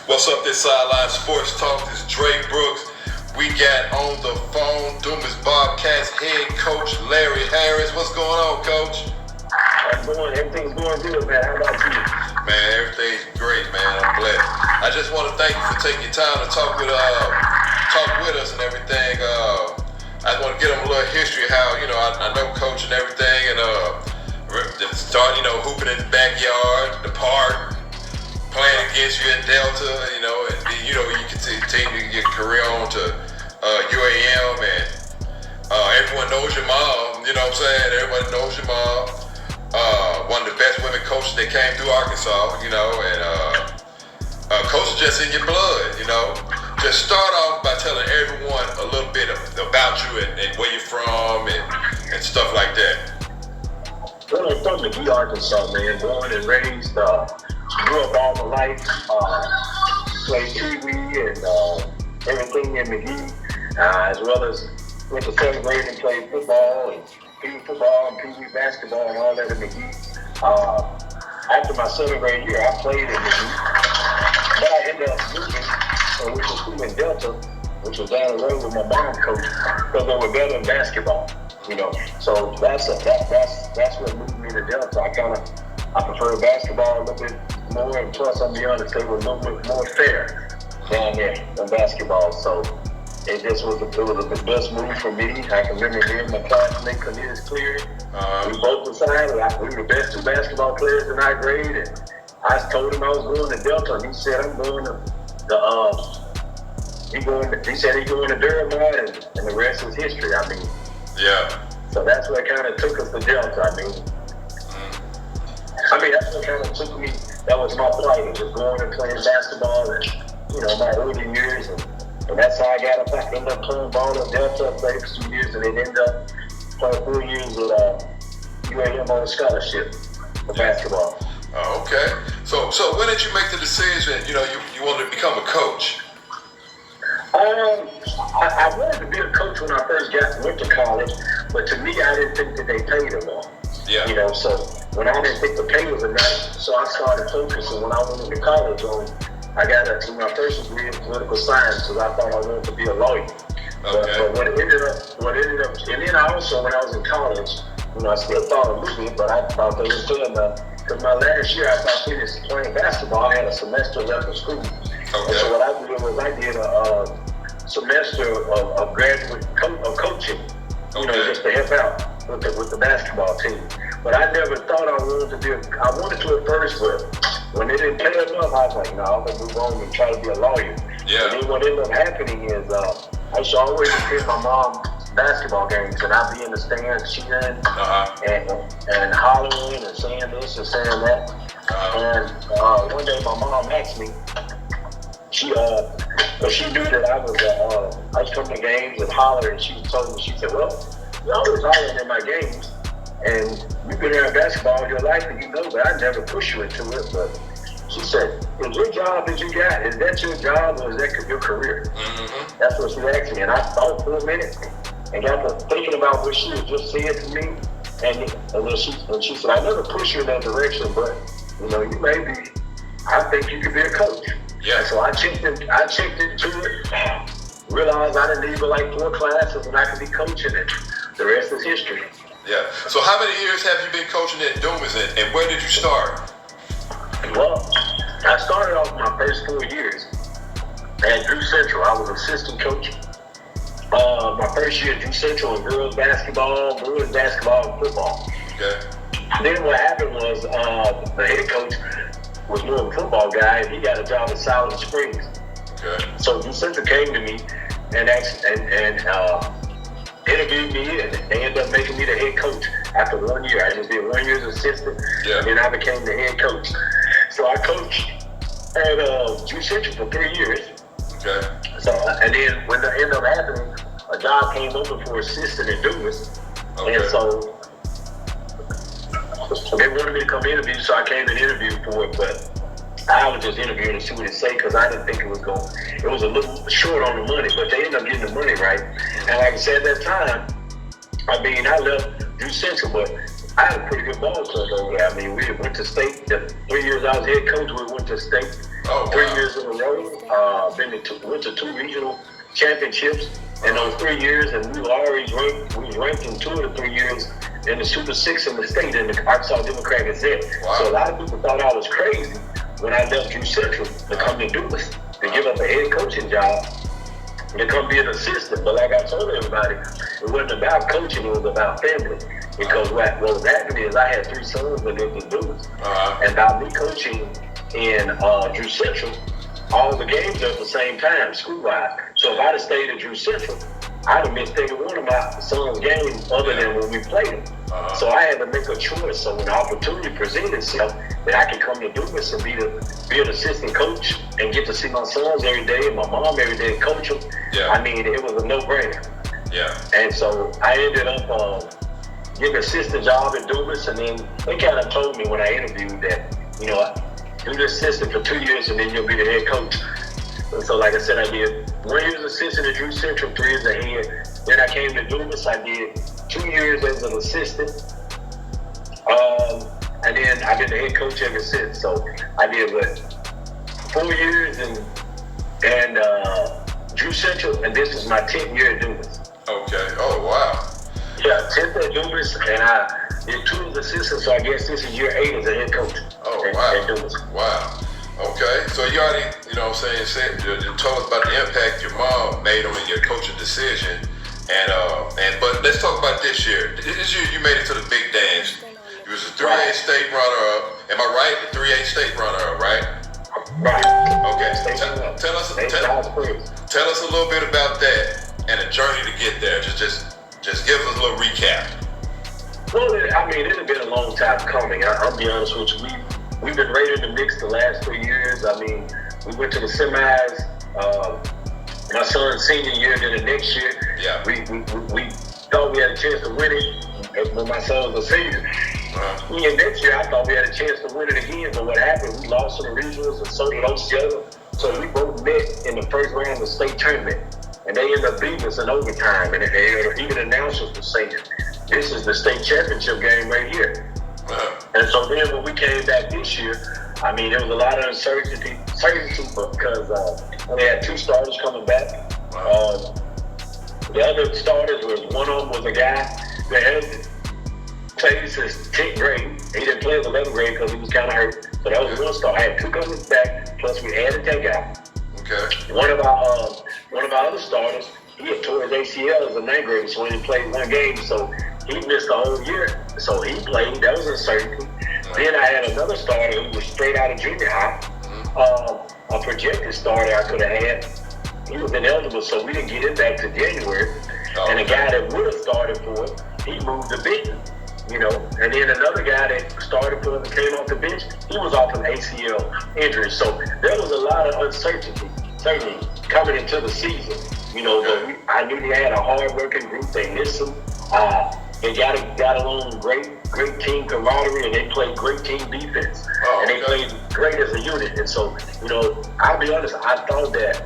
What's up, this Sideline Sportstalk? This is Dre Brooks. We got on the phone Dumas Bobcats head coach Larry Harris. What's going on, Coach? Everything's going good, man. How about you? Man, everything's great, man. I'm blessed. I just want to thank you for taking time to talk with us and everything. I want to get them a little history of how, I know coach and everything, and start, hooping in the backyard, the park, playing against you in Delta, and you continue your career on to UAM, and everyone knows your mom. You know what I'm saying? Everybody knows your mom. One of the best women coaches that came through Arkansas, and coach is just in your blood, Just start off by telling everyone a little bit about you and where you're from and stuff like that. Well, I'm from McGee, Arkansas, man. Born and raised, grew up all my life, played Pee-wee and everything in McGee, as well as went to 7th grade and played football and Pee-wee football and Pee-wee basketball and all that in McGee. After my 7th grade year, I played in McGee, but I ended up moving, which was school in Delta, which was down the road with my mom coach, because they were better in basketball. So that's what moved me to Delta. I prefer basketball a little bit more, and plus, I'll be honest, they were a little bit more fair down there than basketball. So it was the best move for me. I can remember hearing my classmate Cornelius Cleary. We both decided we were the best two basketball players in our grade, and I told him I was going to Delta, and he said I'm going to he said he's going to Durham, and the rest is history. Yeah. So that's what kind of took us to Delta. That's what kind of took me. That was my plight, just going and playing basketball, and my early years, and that's how I got up. I ended up playing ball at Delta, played for 2 years, and then ended up playing 4 years with UAM on a scholarship for basketball. Oh, okay. So when did you make the decision? You wanted to become a coach. I wanted to be a coach when I first went to college, but to me, I didn't think that they paid enough. Yeah. So when I didn't think the pay was enough, so I started focusing when I went into college I got into my first degree in political science because I thought I wanted to be a lawyer. Okay. But what ended up, and then I also, when I was in college, I still thought a little bit, but I thought they were good enough. Because my last year after I finished playing basketball, I had a semester left of school. Okay. And so what I did was I did a semester of graduate coaching, just to help out with the basketball team. But I never thought I wanted to I wanted to at first, but when they didn't pay enough, I was like, no, I'm going to move on and try to be a lawyer. Yeah. And then what ended up happening is I used to always attend my mom's basketball games, and I'd be in the stands cheering and hollering and saying this and saying that. And one day my mom asked me, she knew that I was coming to games and hollering, and she told me, she said, well, you always hollering in my games, and you've been around basketball all your life, and that I never push you into it, but she said, is your job that you got, is that your job or is that your career? Mm-hmm. That's what she asked me, and I thought for a minute and got to thinking about what she had just said to me, and then she said, I never push you in that direction, but you may be, I think you could be a coach. Yeah. And so I checked into it, realized I didn't need but like 4 classes and I could be coaching it. The rest is history. Yeah. So how many years have you been coaching at Dumas, and where did you start? Well, I started off my first 4 years at Drew Central. I was assistant coach. My first year at Drew Central in girls basketball, boys basketball, and football. Okay. Then what happened was the head coach was more of a football guy, and he got a job at Silent Springs. Okay. So Drew Central came to me and interviewed me, and they ended up making me the head coach after 1 year. I just did 1 year as assistant, and then I became the head coach. So I coached at Drew Central for 3 years. Okay. So, and then when it ended up happening, a job came open for assistant at Dumas. Okay. And so they wanted me to come interview, so I came and interviewed for it, but I was just interviewing to see what it say, because I didn't think it was a little short on the money, but they ended up getting the money right. And like I said at that time, I left Drew Central, but I had a pretty good ball club over there. We went to state. The 3 years I was head coach, we went to state Oh, 3 wow. years in a row. Went to 2 regional championships in those 3 years, and we was ranked in 2 of the 3 years in the Super 6 in the state in the Arkansas Democrat Gazette. Wow. So a lot of people thought I was crazy when I left Drew Central to come to Dumas to give up a head coaching job to come be an assistant. But like I told everybody, it wasn't about coaching, it was about family. Because what was happening is I had 3 sons that lived in Dumas. And by me coaching in Drew Central, all the games are at the same time, school-wide. So if I'd have stayed at Drew Central, I'd have missed every one of my son's games other than when we played them. So I had to make a choice. So when the opportunity presented itself that I could come to Dumas and be an assistant coach and get to see my sons every day and my mom every day and coach them, I mean, it was a no-brainer. And so I ended up getting an assistant job at Dumas, and then they kind of told me when I interviewed that, you know, do the assistant for 2 years and then you'll be the head coach. And so, like I said, I did 1 year as assistant at Drew Central, 3 years as head. Then I came to Dumas. I did 2 years as an assistant. And then I did the head coach ever since. So I did 4 years and Drew Central, and this is my 10th year at Dumas. Okay. Oh, wow. Yeah, 10th at Dumas, and I did 2 as assistant. So I guess this is year 8 as a head coach. Oh, at Dumas. Wow. Okay, so you already, you know what I'm saying, you told us about the impact your mom made on your coaching decision, but let's talk about this year. This year you made it to the big dance. You was a 3A state runner-up. Am I right? The 3A state runner-up, right? Right. Okay. Tell us a little bit about that and the journey to get there. Just give us a little recap. Well, I mean, it had been a long time coming. I'll be honest with you. We've been right in the mix the last 3 years. I mean, we went to the semis. My son's senior year, then the next year, we thought we had a chance to win it when my son was a senior. And next year, I thought we had a chance to win it again. But what happened? We lost in the regionals, and so did Osceola. So we both met in the first round of the state tournament, and they ended up beating us in overtime. And even announcers were saying, "This is the state championship game right here." And so then when we came back this year, I mean, there was a lot of uncertainty because we had 2 starters coming back. The other starters one of them was a guy that had played since 10th grade. He didn't play in 11th grade because he was kind of hurt. So that was 1 star. I had 2 coming back, plus we added that guy. Okay. One of our other starters, he had tore his ACL as a 9th grader, so he only played 1 game. So he missed the whole year. So he played. That was uncertainty. Then I had another starter who was straight out of junior high. A projected starter I could have had. He was ineligible, so we didn't get him back to January. And the guy that would have started for it, he moved to Benton, you know. And then another guy that started for it and came off the bench, he was off an ACL injury. So there was a lot of uncertainty, certainly, coming into the season. You know, but I knew they had a hard-working group. They listened. They got along great team camaraderie, and they played great team defense. And they played great as a unit. And so, you know, I'll be honest, I thought that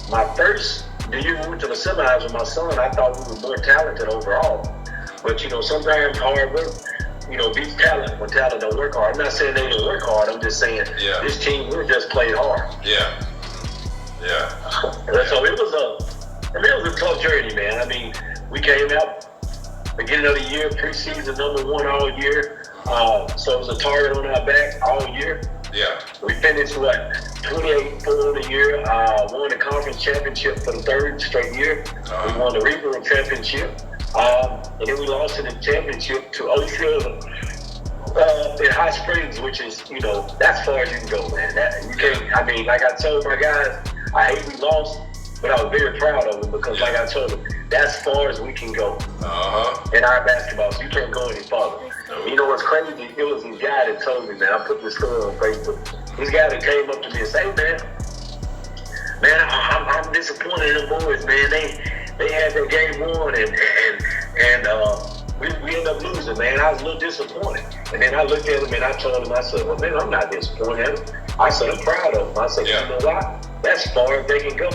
my first, the year we went to the semis with my son, I thought we were more talented overall. But, you know, sometimes hard work, you know, beats talent when talent don't work hard. I'm not saying they didn't work hard. I'm just saying this team, we just played hard. And so it was a tough journey, man. I mean, we came out beginning of the year, preseason #1 all year. So it was a target on our back all year. We finished 28-4 the year. Won the conference championship for the 3rd straight year. We won the regional championship. And then we lost in the championship to Osceola in Hot Springs, which is, you know, that's far as you can go, man. You can't. I mean, like I told my guys, I hate we lost, but I was very proud of them because, like I told them, that's as far as we can go in our basketball. So you can't go any farther. You know what's crazy? It was this guy that told me, man. I put this story on Facebook. This guy that came up to me and said, "Hey, man, I'm disappointed in them boys, man. They had their game won and we ended up losing, man. I was a little disappointed." And then I looked at him and I told him, I said, "Well, man, I'm not disappointed." I said, "I'm proud of them." I said, "You know what? That's as far as they can go."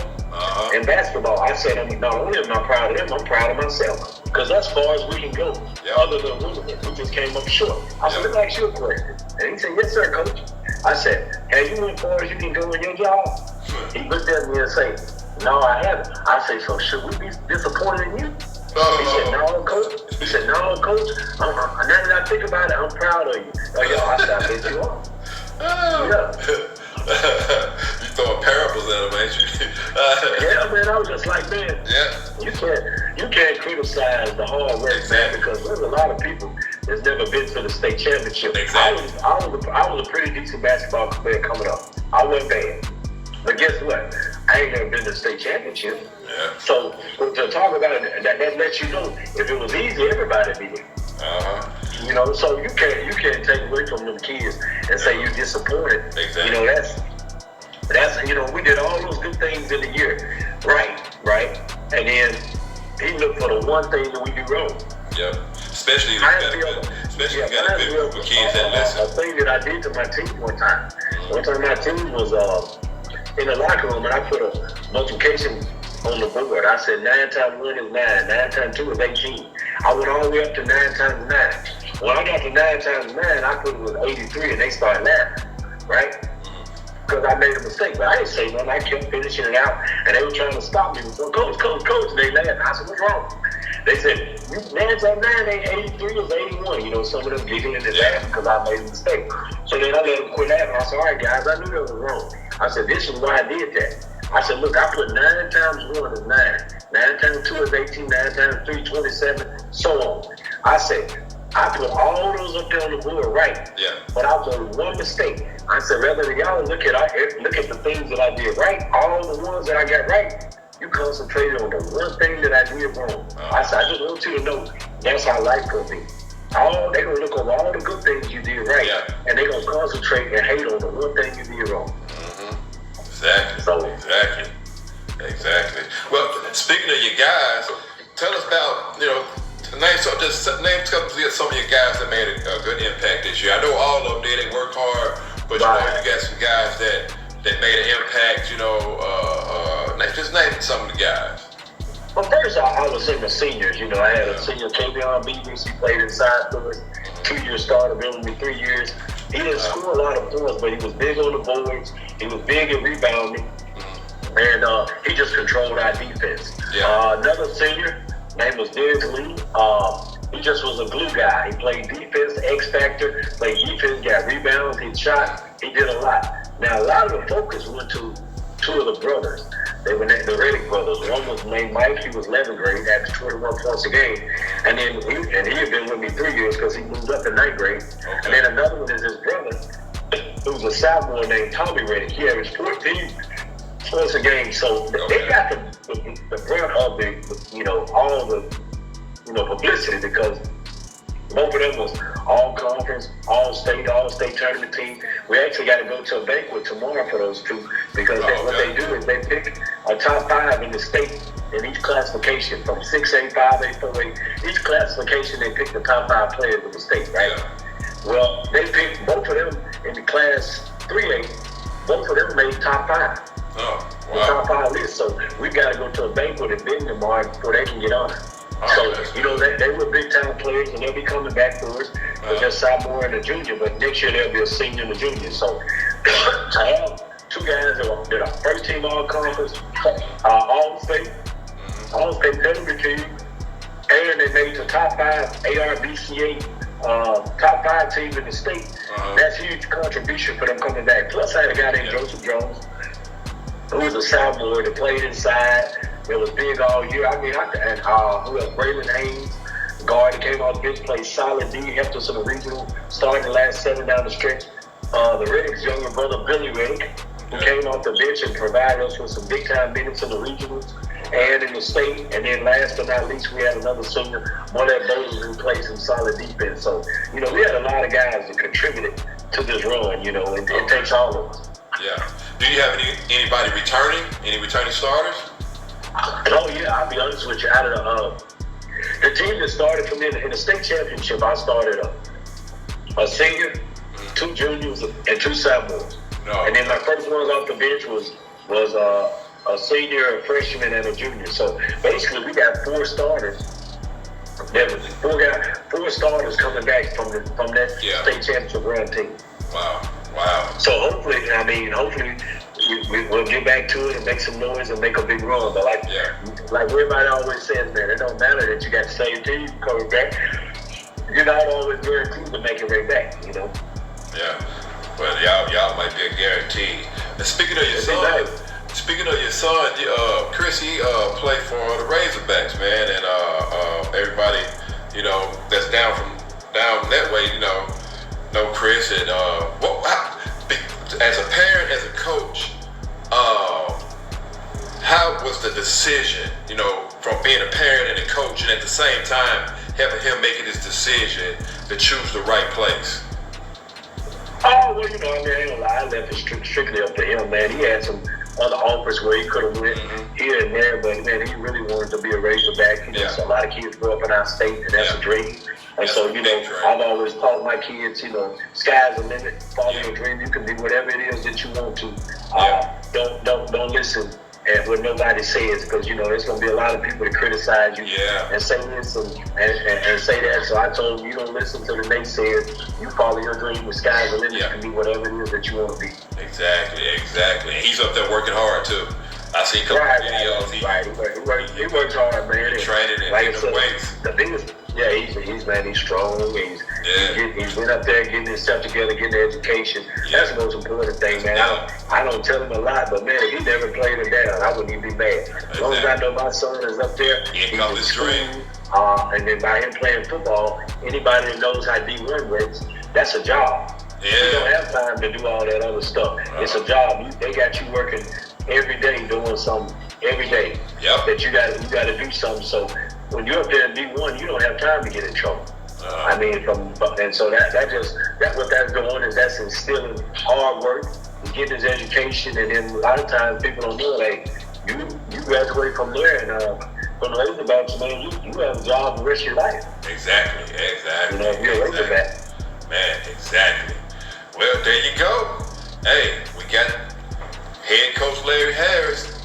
In basketball, I said, not only am I proud of them, I'm proud of myself. Because that's as far as we can go. Other than losing it, we just came up short. I said, "Let me ask you a question." And he said, "Yes, sir, coach." I said, have you went far as you can go in your job? He looked at me and said, no, I haven't. I said, so should we be disappointed in you? He said, no, coach. He said, no, coach. Now that I think about it, I'm proud of you. I said, I bet you are. Yeah. You throwing parables at him, ain't you? Yeah, man. I was just like, man, yeah. you can't criticize the hard work, man, because there's a lot of people that's never been to the state championship. Exactly. I was a pretty decent basketball player coming up. I wasn't bad. But guess what? I ain't never been to the state championship. Yeah. So to talk about it, that lets you know if it was easy, everybody'd be there. You know, so you can't take away from them kids and say you're disappointed. Exactly. You know, that's you know, we did all those good things in the year, right, and then he looked for the one thing that we do wrong. Yeah. Especially if you got a big group of kids that listen. A thing that I did to my team one time. One time my team was in the locker room and I put a multiplication on the board. I said 9 times 1 is 9, 9 times 2 is 18. I went all the way up to 9 times 9. When I got to 9 times 9, I put it was 83 and they started laughing, right? Because I made a mistake, but I didn't say nothing. I kept finishing it out and they were trying to stop me. Well, coach, and they laughed. I said, what's wrong? They said, 9 times 9 ain't 83, it's 81. You know, some of them giggling and laughing because I made a mistake. So then I let them quit laughing. I said, all right, guys, I knew that was wrong. I said, this is why I did that. I said, look, I put 9 times 1 is 9. 9 times 2 is 18. 9 times 3 is 27, so on. I said, I put all those up there on the board right. Yeah. But I made one mistake. I said, rather than y'all look at the things that I did right, all the ones that I got right, you concentrated on the one thing that I did wrong. I said, I just want you to know that's how life could be. They gonna look over all the good things you did right, and they gonna concentrate and hate on the one thing you did wrong. Exactly. Well, speaking of your guys, tell us about, name some of your guys that made a good impact this year. I know all of them did. They worked hard, but you got some guys that made an impact. Just name some of the guys. Well, first I would say the seniors. I had a senior, Kavion Beavers. He played inside for us. 2-year starter, been with me 3 years. He didn't score a lot of points, but he was big on the boards. He was big at rebounding, and he just controlled our defense. Another senior, name was Derek Lee. He just was a glue guy. He played defense, X factor, played defense, got rebounds, he shot. He did a lot. Now, a lot of the focus went to 2 of the brothers. They were the Reddick brothers. One was named Mike. He was 11th grade, averaged 21 points a game. And then he had been with me 3 years because he moved up in 9th grade. Okay. And then another one is his brother, who was a sophomore named Tommy Reddick. He averaged 14 points a game. So they got the brunt of all the publicity because both of them was all conference, all state tournament team. We actually got to go to a banquet tomorrow for those 2 because what they do is they pick a top 5 in the state in each classification from 6A, 5A, 4A. Each classification they pick the top 5 players of the state, right? Well, they picked both of them in the class 3A. Both of them made top 5. The top 5 list. So we got to go to a banquet in Benton tomorrow before they can get on it. So, they were big time players and they'll be coming back for us. But they're sophomore and a junior, but next year they'll be a senior and a junior. So to have 2 guys that are first team all conference, all state pedigree team, and they made the top 5 ARBCA top 5 team in the state, that's a huge contribution for them coming back. Plus I had a guy named Joseph Jones, who was a sophomore that played inside. It was big all year. I mean, and who else? Braylon Haynes, guard, that came off the bench, played solid D, helped us in the regional, started the last 7 down the stretch. The Reddick's younger brother, Billy Reddick, who came off the bench and provided us with some big time minutes in the regionals and in the state. And then last but not least, we had another senior, Monet Bowles, who played some solid defense. So, we had a lot of guys that contributed to this run, it takes all of us. Yeah. Do you have anybody returning? Any returning starters? Oh yeah, I'll be honest with you. Out of the team that started from in the state championship, I started a senior, 2 juniors, and 2 sophomores. And then my first ones off the bench was a senior, a freshman, and a junior. So basically, we got 4 starters. There was 4 starters coming back from that state championship run team. Wow. Wow. So hopefully we'll get back to it and make some noise and make a big run. But like everybody always says, man, it don't matter that you got the same team coming back. You're not always guaranteed to make it right back, you know. Yeah. Well, y'all might be a guarantee. And speaking of your son, Chris, he played for the Razorbacks, man, and everybody, you know, that's down that way, you know Chris. And as a parent, as a coach, how was the decision, you know, from being a parent and a coach, and at the same time having him making this decision to choose the right place? Oh, well, you know, I mean, I ain't gonna lie, I left it strictly up to him, man. He had some other offers where he could have went here and there, but man, he really wanted to be a Razorback. You know, so a lot of kids grow up in our state, and that's a dream. And so, you know, I've always taught my kids, you know, sky's the limit. Follow your dream. You can be whatever it is that you want to. Don't listen at what nobody says, because, you know, there's going to be a lot of people to criticize you and say this and say that. So I told him, you don't listen to the naysayers. You follow your dream. The sky's the limit. You can be whatever it is that you want to be. Exactly. And he's up there working hard, too. I see a couple videos. He works hard, man. He's training and like lifting weights. The biggest, he's strong. He's been up there getting himself together, getting the education. That's the most important thing, man. I don't tell him a lot, but man, if he never played it down, I wouldn't even be mad. As long as I know my son is up there, he's in school, and then by him playing football, anybody that knows how D1 works, that's a job. You don't have time to do all that other stuff. It's a job. They got you working every day, doing something every day. That you got to do something. So when you're up there in D1, you don't have time to get in trouble. I mean, and so that's what that's doing, is that's instilling hard work, getting his education, and then a lot of times people don't know, like, you graduate from there, and from the Razorbacks, man, you have a job the rest of your life. Exactly. You know, if you're a Razorback. Man, exactly. Well, there you go. Hey, we got head coach Larry Harris